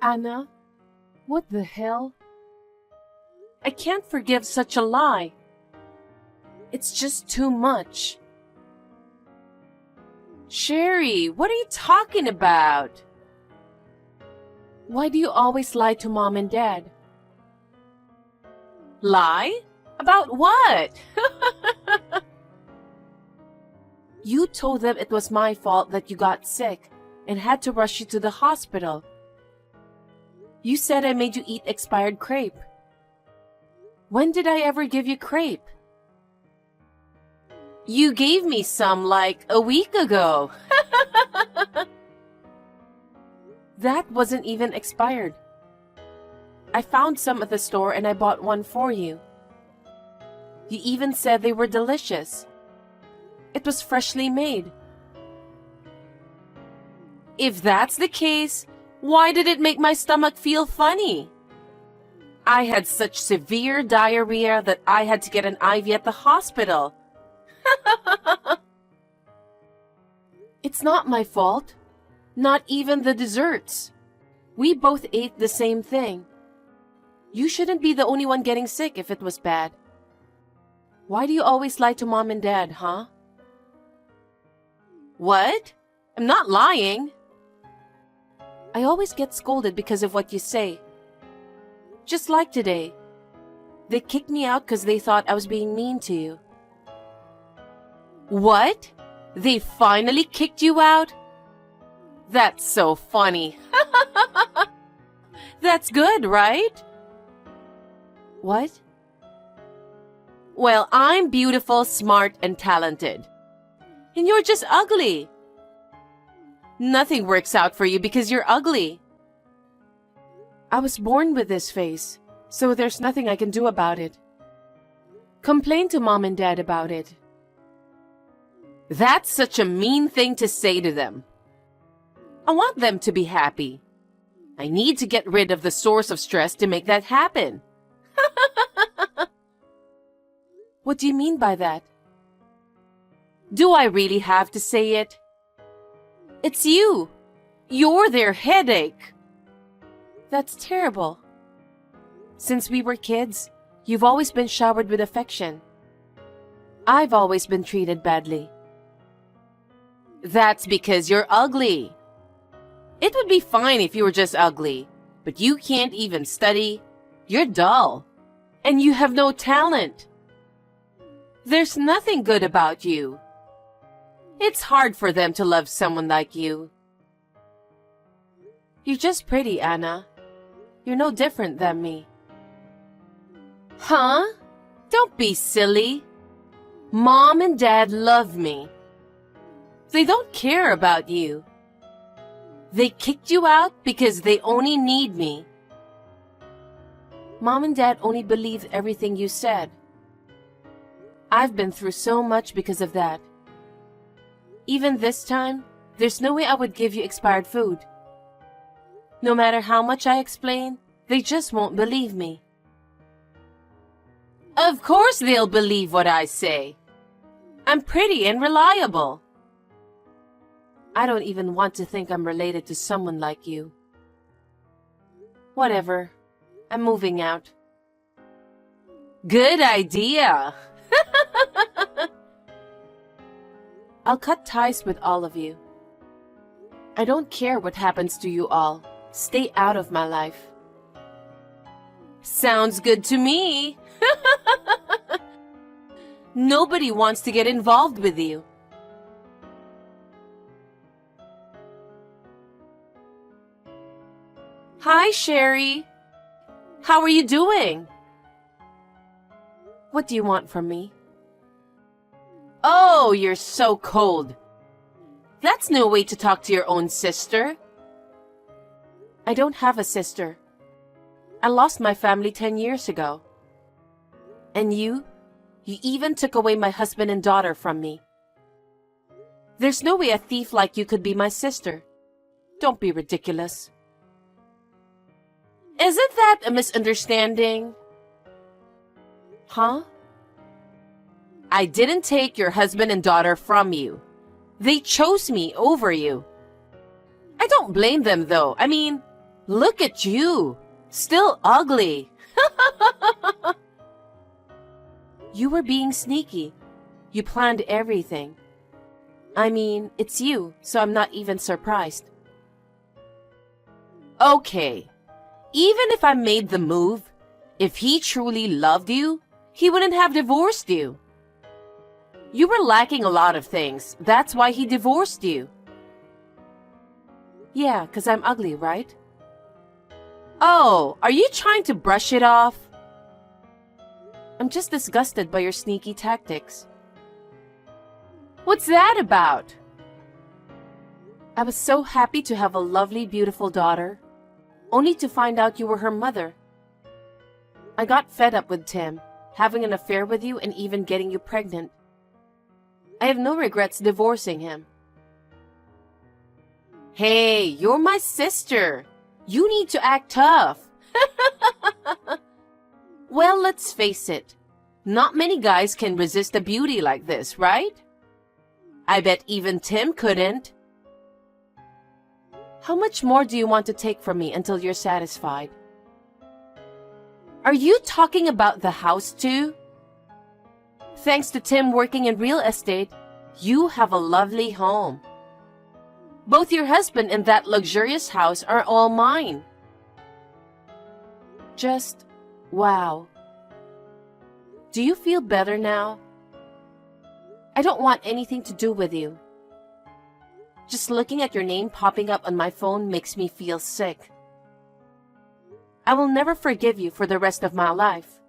Anna, what the hell? I can't forgive such a lie. It's just too much. Sherry, what are you talking about? Why do you always lie to Mom and Dad? Lie? About what? You told them it was my fault that you got sick and had to rush you to the hospital. You said I made you eat expired crepe. When did I ever give you crepe? You gave me some like a week ago. That wasn't even expired. I found some at the store and I bought one for you. You even said they were delicious. It was freshly made. If that's the case, why did it make my stomach feel funny? I had such severe diarrhea that I had to get an IV at the hospital. It's not my fault. Not even the desserts. We both ate the same thing. You shouldn't be the only one getting sick if it was bad. Why do you always lie to Mom and Dad, huh? What? I'm not lying. I always get scolded because of what you say. Just like today. They kicked me out because they thought I was being mean to you. What? They finally kicked you out? That's so funny. That's good, right? What? Well, I'm beautiful, smart, and talented. And you're just ugly. Nothing works out for you because you're ugly. I was born with this face, so there's nothing I can do about it. Complain to Mom and Dad about it. That's such a mean thing to say to them. I want them to be happy. I need to get rid of the source of stress to make that happen. What do you mean by that? Do I really have to say it? It's you. You're their headache. That's terrible. Since we were kids, you've always been showered with affection. I've always been treated badly. That's because you're ugly. It would be fine if you were just ugly, but you can't even study. You're dull. And you have no talent. There's nothing good about you. It's hard for them to love someone like you. You're just pretty, Anna. You're no different than me. Huh? Don't be silly. Mom and Dad love me. They don't care about you. They kicked you out because they only need me. Mom and Dad only believe everything you said. I've been through so much because of that. Even this time, there's no way I would give you expired food. No matter how much I explain, they just won't believe me. Of course they'll believe what I say. I'm pretty and reliable. I don't even want to think I'm related to someone like you. Whatever. I'm moving out. Good idea. I'll cut ties with all of you. I don't care what happens to you all. Stay out of my life. Sounds good to me. Nobody wants to get involved with you. Hi, Sherry. How are you doing? What do you want from me? Oh, you're so cold. That's no way to talk to your own sister. I don't have a sister. I lost my family 10 years ago. And you even took away my husband and daughter from me. There's no way a thief like you could be my sister. Don't be ridiculous. Isn't that a misunderstanding? Huh? I didn't take your husband and daughter from you. They chose me over you. I don't blame them though. I mean, Look at you! Still ugly! You were being sneaky. You planned everything. I mean, it's you, so I'm not even surprised. Okay, even if I made the move, if he truly loved you, he wouldn't have divorced you. You were lacking a lot of things. That's why he divorced you. Yeah, 'cause I'm ugly, right? Oh, are you trying to brush it off? I'm just disgusted by your sneaky tactics. What's that about? I was so happy to have a lovely, beautiful daughter, only to find out you were her mother. I got fed up with Tim, having an affair with you and even getting you pregnant. I have no regrets divorcing him. Hey, you're my sister. You need to act tough. Well, let's face it. Not many guys can resist a beauty like this, right? I bet even Tim couldn't. How much more do you want to take from me until you're satisfied? Are you talking about the house too? Thanks to Tim working in real estate, you have a lovely home. Both your husband and that luxurious house are all mine. Just, wow. Do you feel better now? I don't want anything to do with you. Just looking at your name popping up on my phone makes me feel sick. I will never forgive you for the rest of my life.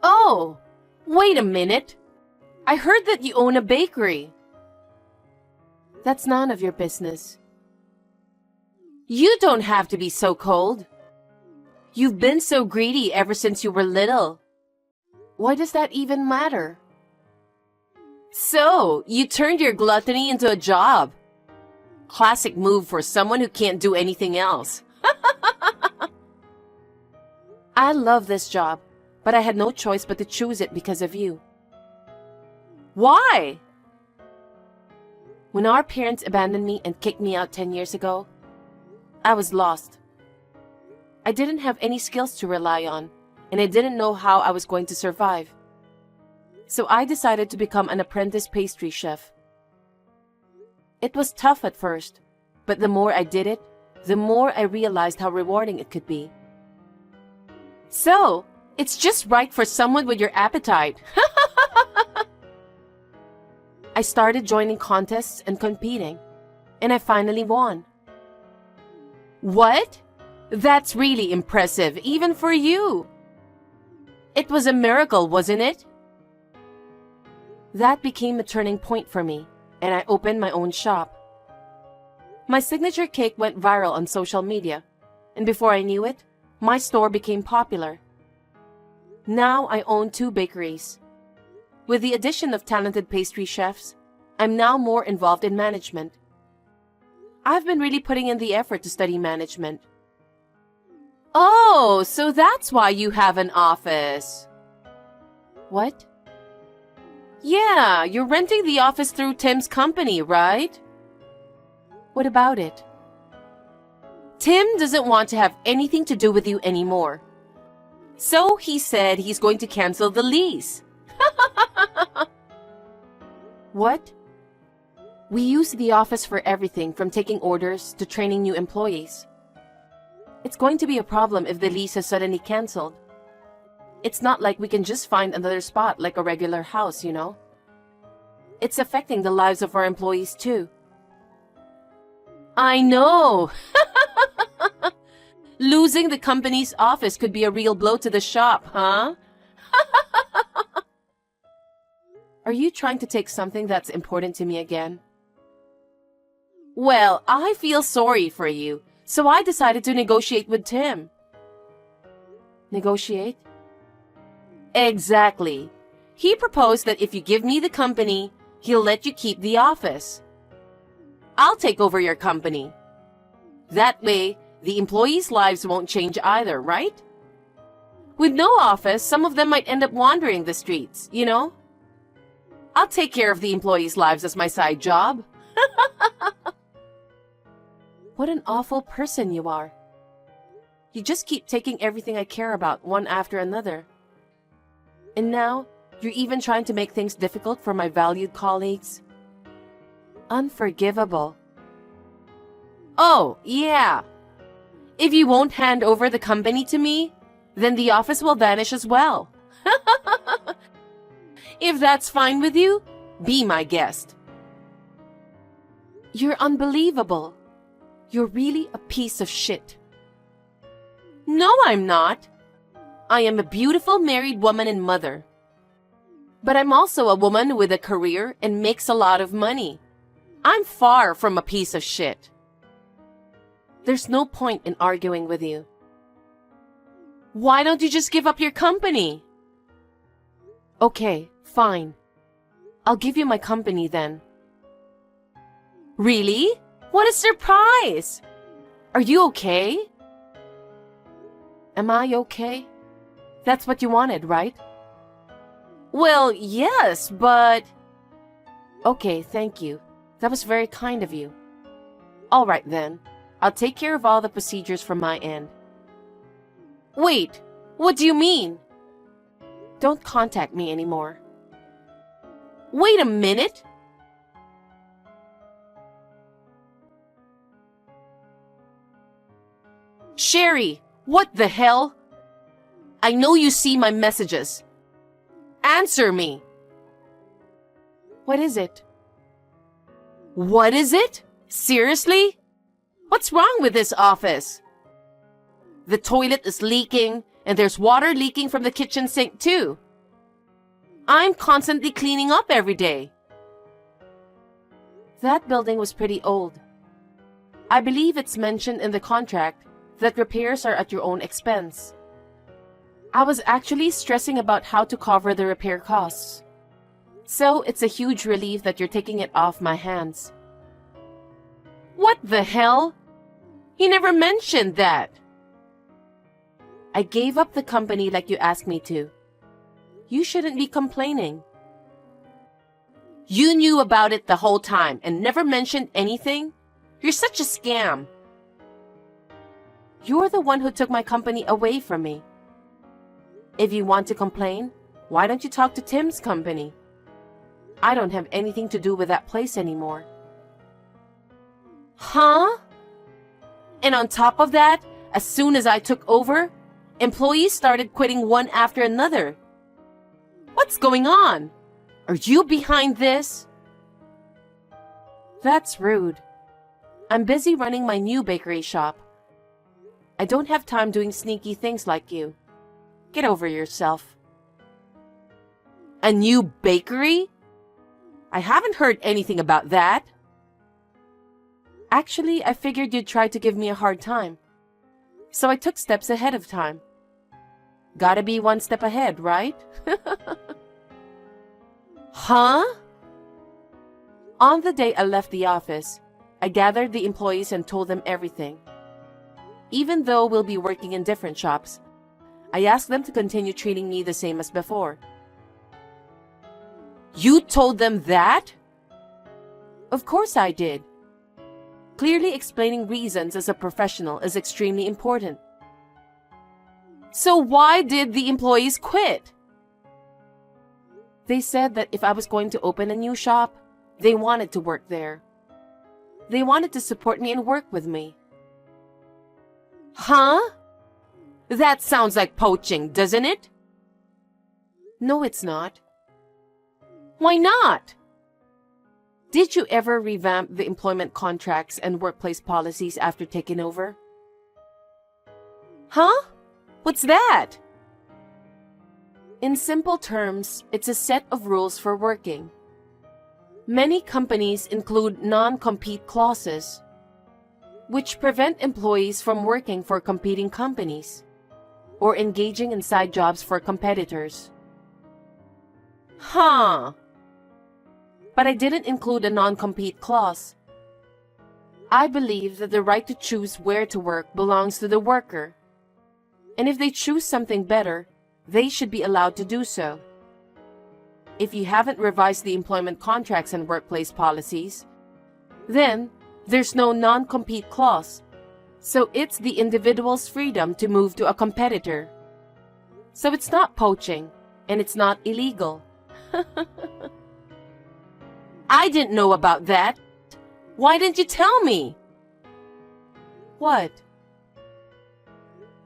Oh, wait a minute. I heard that you own a bakery. That's none of your business. You don't have to be so cold. You've been so greedy ever since you were little. Why does that even matter? So, you turned your gluttony into a job. Classic move for someone who can't do anything else. I love this job, but I had no choice but to choose it because of you. Why? When our parents abandoned me and kicked me out 10 years ago, I was lost. I didn't have any skills to rely on, and I didn't know how I was going to survive. So I decided to become an apprentice pastry chef. It was tough at first, but the more I did it, the more I realized how rewarding it could be. So, it's just right for someone with your appetite. I started joining contests and competing, and I finally won. What? That's really impressive, even for you. It was a miracle, wasn't it? That became a turning point for me, and I opened my own shop. My signature cake went viral on social media, and before I knew it, my store became popular. Now I own 2 bakeries. With the addition of talented pastry chefs, I'm now more involved in management. I've been really putting in the effort to study management. Oh, so that's why you have an office. What? Yeah, you're renting the office through Tim's company, right? What about it? Tim doesn't want to have anything to do with you anymore. So he said he's going to cancel the lease. What? We use the office for everything from taking orders to training new employees. It's going to be a problem if the lease is suddenly canceled. It's not like we can just find another spot like a regular house, you know? It's affecting the lives of our employees too. I know! Losing the company's office could be a real blow to the shop, huh? Are you trying to take something that's important to me again? Well, I feel sorry for you, so I decided to negotiate with Tim. Negotiate? Exactly. He proposed that if you give me the company, he'll let you keep the office. I'll take over your company. That way, the employees' lives won't change either, right? With no office, some of them might end up wandering the streets, you know? I'll take care of the employees' lives as my side job. What an awful person you are. You just keep taking everything I care about one after another. And now, you're even trying to make things difficult for my valued colleagues. Unforgivable. Oh, yeah. If you won't hand over the company to me, then the office will vanish as well. If that's fine with you, be my guest. You're unbelievable. You're really a piece of shit. No, I'm not. I am a beautiful married woman and mother. But I'm also a woman with a career and makes a lot of money. I'm far from a piece of shit. There's no point in arguing with you. Why don't you just give up your company? Okay, fine. I'll give you my company then. Really? What a surprise! Are you okay? Am I okay? That's what you wanted, right? Well, yes, but... Okay, thank you. That was very kind of you. All right then. I'll take care of all the procedures from my end. Wait, what do you mean? Don't contact me anymore. Wait a minute! Sherry, what the hell? I know you see my messages. Answer me. What is it? What is it? Seriously? What's wrong with this office? The toilet is leaking, and there's water leaking from the kitchen sink too. I'm constantly cleaning up every day. That building was pretty old. I believe it's mentioned in the contract that repairs are at your own expense. I was actually stressing about how to cover the repair costs. So it's a huge relief that you're taking it off my hands. What the hell? You never mentioned that. I gave up the company like you asked me to. You shouldn't be complaining. You knew about it the whole time and never mentioned anything? You're such a scam. You're the one who took my company away from me. If you want to complain, why don't you talk to Tim's company? I don't have anything to do with that place anymore. Huh? And on top of that, as soon as I took over, employees started quitting one after another. What's going on? Are you behind this? That's rude. I'm busy running my new bakery shop. I don't have time doing sneaky things like you. Get over yourself. A new bakery? I haven't heard anything about that. Actually, I figured you'd try to give me a hard time. So I took steps ahead of time. Gotta be one step ahead, right? Huh? On the day I left the office, I gathered the employees and told them everything. Even though we'll be working in different shops, I asked them to continue treating me the same as before. You told them that? Of course I did. Clearly explaining reasons as a professional is extremely important. So why did the employees quit? They said that if I was going to open a new shop, they wanted to work there. They wanted to support me and work with me. Huh? That sounds like poaching, doesn't it? No, it's not. Why not? Did you ever revamp the employment contracts and workplace policies after taking over? Huh? What's that? In simple terms, it's a set of rules for working. Many companies include non-compete clauses, which prevent employees from working for competing companies or engaging in side jobs for competitors. Huh. But I didn't include a non-compete clause. I believe that the right to choose where to work belongs to the worker. And if they choose something better, they should be allowed to do so. If you haven't revised the employment contracts and workplace policies, then There's no non-compete clause, so it's the individual's freedom to move to a competitor. So it's not poaching, and it's not illegal. I didn't know about that. Why didn't you tell me? What?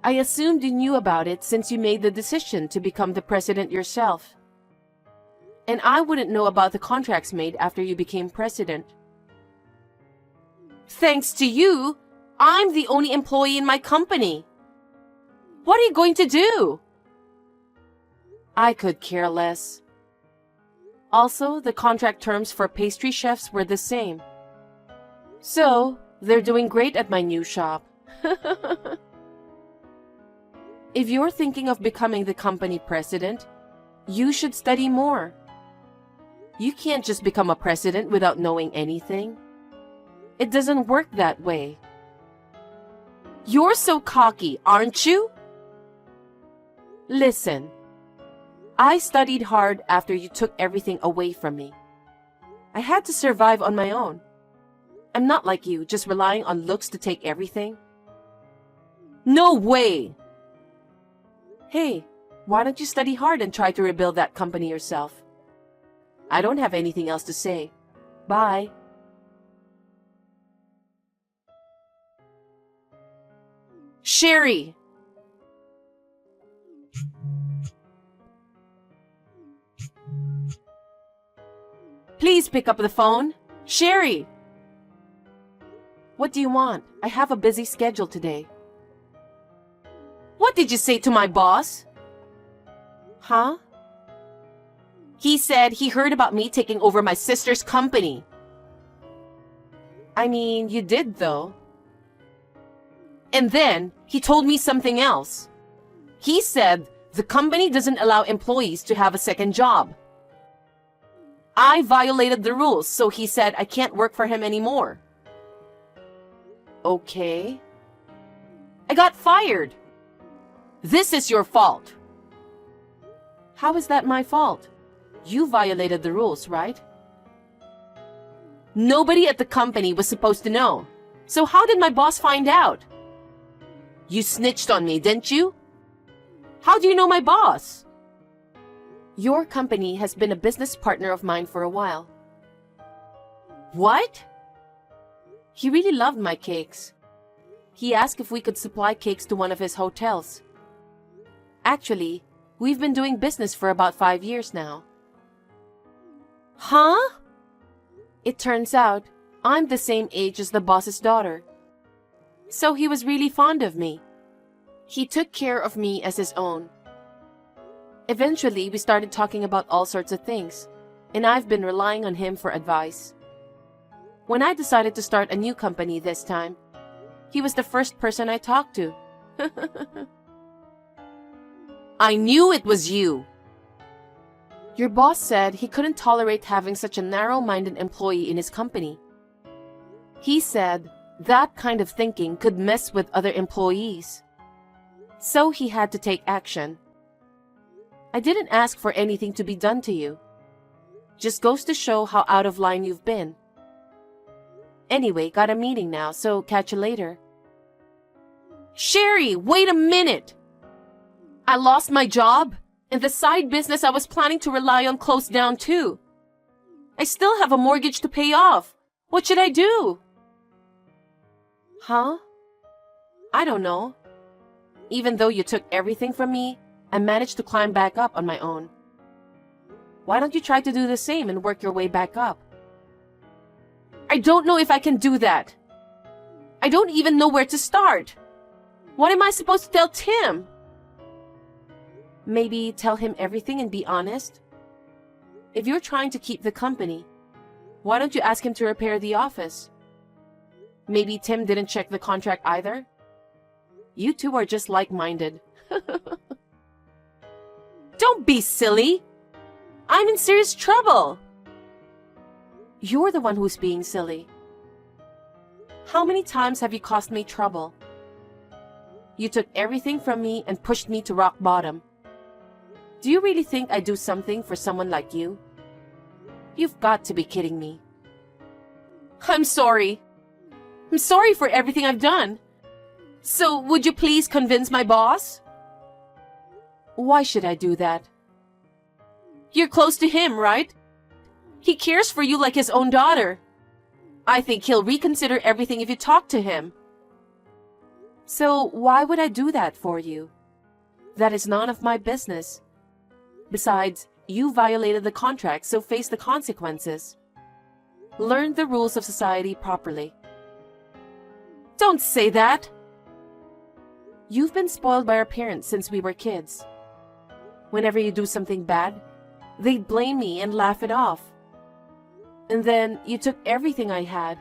I assumed you knew about it since you made the decision to become the president yourself. And I wouldn't know about the contracts made after you became president. Thanks to you, I'm the only employee in my company. What are you going to do? I could care less. Also, the contract terms for pastry chefs were the same. So, they're doing great at my new shop. If you're thinking of becoming the company president, you should study more. You can't just become a president without knowing anything. It doesn't work that way. You're so cocky, aren't you? Listen, I studied hard after you took everything away from me. I had to survive on my own. I'm not like you, just relying on looks to take everything. No way! Hey, why don't you study hard and try to rebuild that company yourself? I don't have anything else to say. Bye. Sherry! Please pick up the phone. Sherry! What do you want? I have a busy schedule today. What did you say to my boss? Huh? He said he heard about me taking over my sister's company. I mean, you did though. And then he told me something else. He said the company doesn't allow employees to have a second job. I violated the rules, so he said I can't work for him anymore. Okay. I got fired. This is your fault. How is that my fault? You violated the rules, right? Nobody at the company was supposed to know. So how did my boss find out? You snitched on me, didn't you? How do you know my boss? Your company has been a business partner of mine for a while. What? He really loved my cakes. He asked if we could supply cakes to one of his hotels. Actually, we've been doing business for about 5 years now. Huh? It turns out, I'm the same age as the boss's daughter. So he was really fond of me. He took care of me as his own. Eventually, we started talking about all sorts of things, and I've been relying on him for advice. When I decided to start a new company this time, he was the first person I talked to. I knew it was you. Your boss said he couldn't tolerate having such a narrow-minded employee in his company. He said that kind of thinking could mess with other employees. So he had to take action. I didn't ask for anything to be done to you. Just goes to show how out of line you've been. Anyway, got a meeting now, so catch you later. Sherry, wait a minute! I lost my job, and the side business I was planning to rely on closed down too. I still have a mortgage to pay off. What should I do? Huh? I don't know. Even though you took everything from me, I managed to climb back up on my own. Why don't you try to do the same and work your way back up? I don't know if I can do that. I don't even know where to start. What am I supposed to tell Tim? Maybe tell him everything and be honest. If you're trying to keep the company, why don't you ask him to repair the office? Maybe Tim didn't check the contract either. You two are just like-minded. Don't be silly. I'm in serious trouble. You're the one who's being silly. How many times have you caused me trouble? You took everything from me and pushed me to rock bottom. Do you really think I'd do something for someone like you? You've got to be kidding me. I'm sorry. I'm sorry for everything I've done. So, would you please convince my boss? Why should I do that? You're close to him, right? He cares for you like his own daughter. I think he'll reconsider everything if you talk to him. So, why would I do that for you? That is none of my business. Besides, you violated the contract, so face the consequences. Learn the rules of society properly. Don't say that! You've been spoiled by our parents since we were kids. Whenever you do something bad, they'd blame me and laugh it off. And then you took everything I had,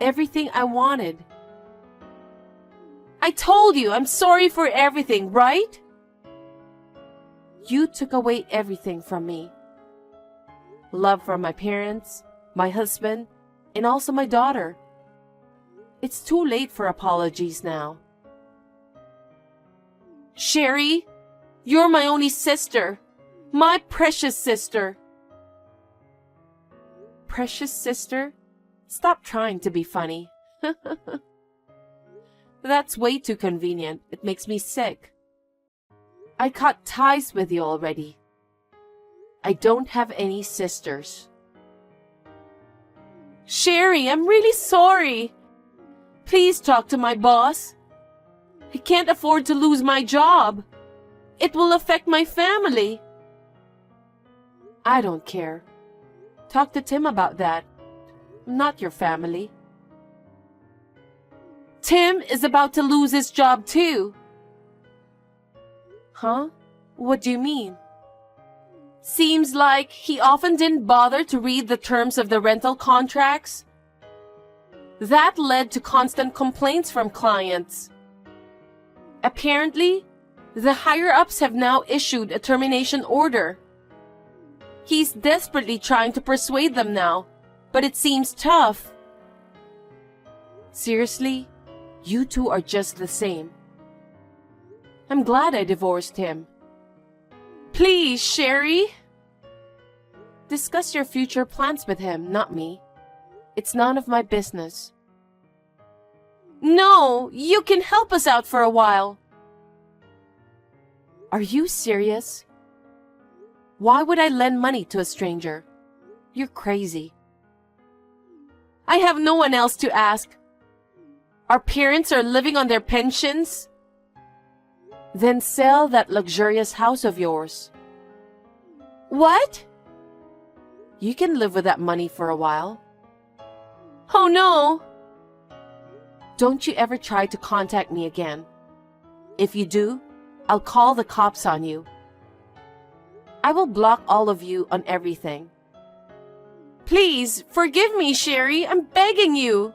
everything I wanted. I told you I'm sorry for everything, right? You took away everything from me. Love from my parents, my husband, and also my daughter. It's too late for apologies now. Sherry, you're my only sister. My precious sister. Precious sister? Stop trying to be funny. That's way too convenient. It makes me sick. I cut ties with you already. I don't have any sisters. Sherry, I'm really sorry. Please talk to my boss. I can't afford to lose my job. It will affect my family. I don't care. Talk to Tim about that. I'm not your family. Tim is about to lose his job too. Huh? What do you mean? Seems like he often didn't bother to read the terms of the rental contracts. That led to constant complaints from clients. Apparently, the higher-ups have now issued a termination order. He's desperately trying to persuade them now, but it seems tough. Seriously, you two are just the same. I'm glad I divorced him. Please, Sherry. Discuss your future plans with him, not me. It's none of my business. No, you can help us out for a while. Are you serious? Why would I lend money to a stranger? You're crazy. I have no one else to ask. Our parents are living on their pensions. Then sell that luxurious house of yours. What? You can live with that money for a while. Oh no! Don't you ever try to contact me again. If you do, I'll call the cops on you. I will block all of you on everything. Please, forgive me, Sherry. I'm begging you.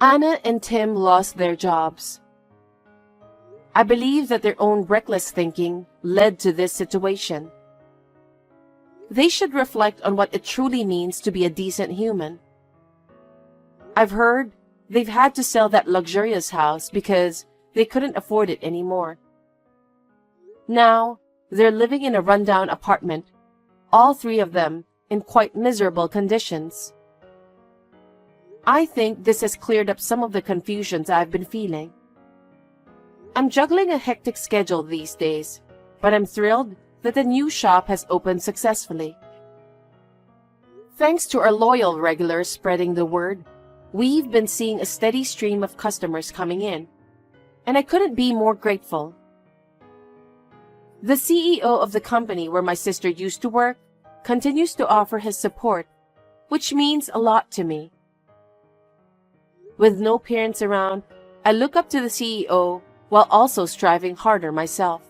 Anna and Tim lost their jobs. I believe that their own reckless thinking led to this situation. They should reflect on what it truly means to be a decent human. I've heard they've had to sell that luxurious house because they couldn't afford it anymore. Now, they're living in a rundown apartment, all three of them in quite miserable conditions. I think this has cleared up some of the confusions I've been feeling. I'm juggling a hectic schedule these days, but I'm thrilled that the new shop has opened successfully. Thanks to our loyal regulars spreading the word, we've been seeing a steady stream of customers coming in, and I couldn't be more grateful. The CEO of the company where my sister used to work continues to offer his support, which means a lot to me. With no parents around, I look up to the CEO while also striving harder myself.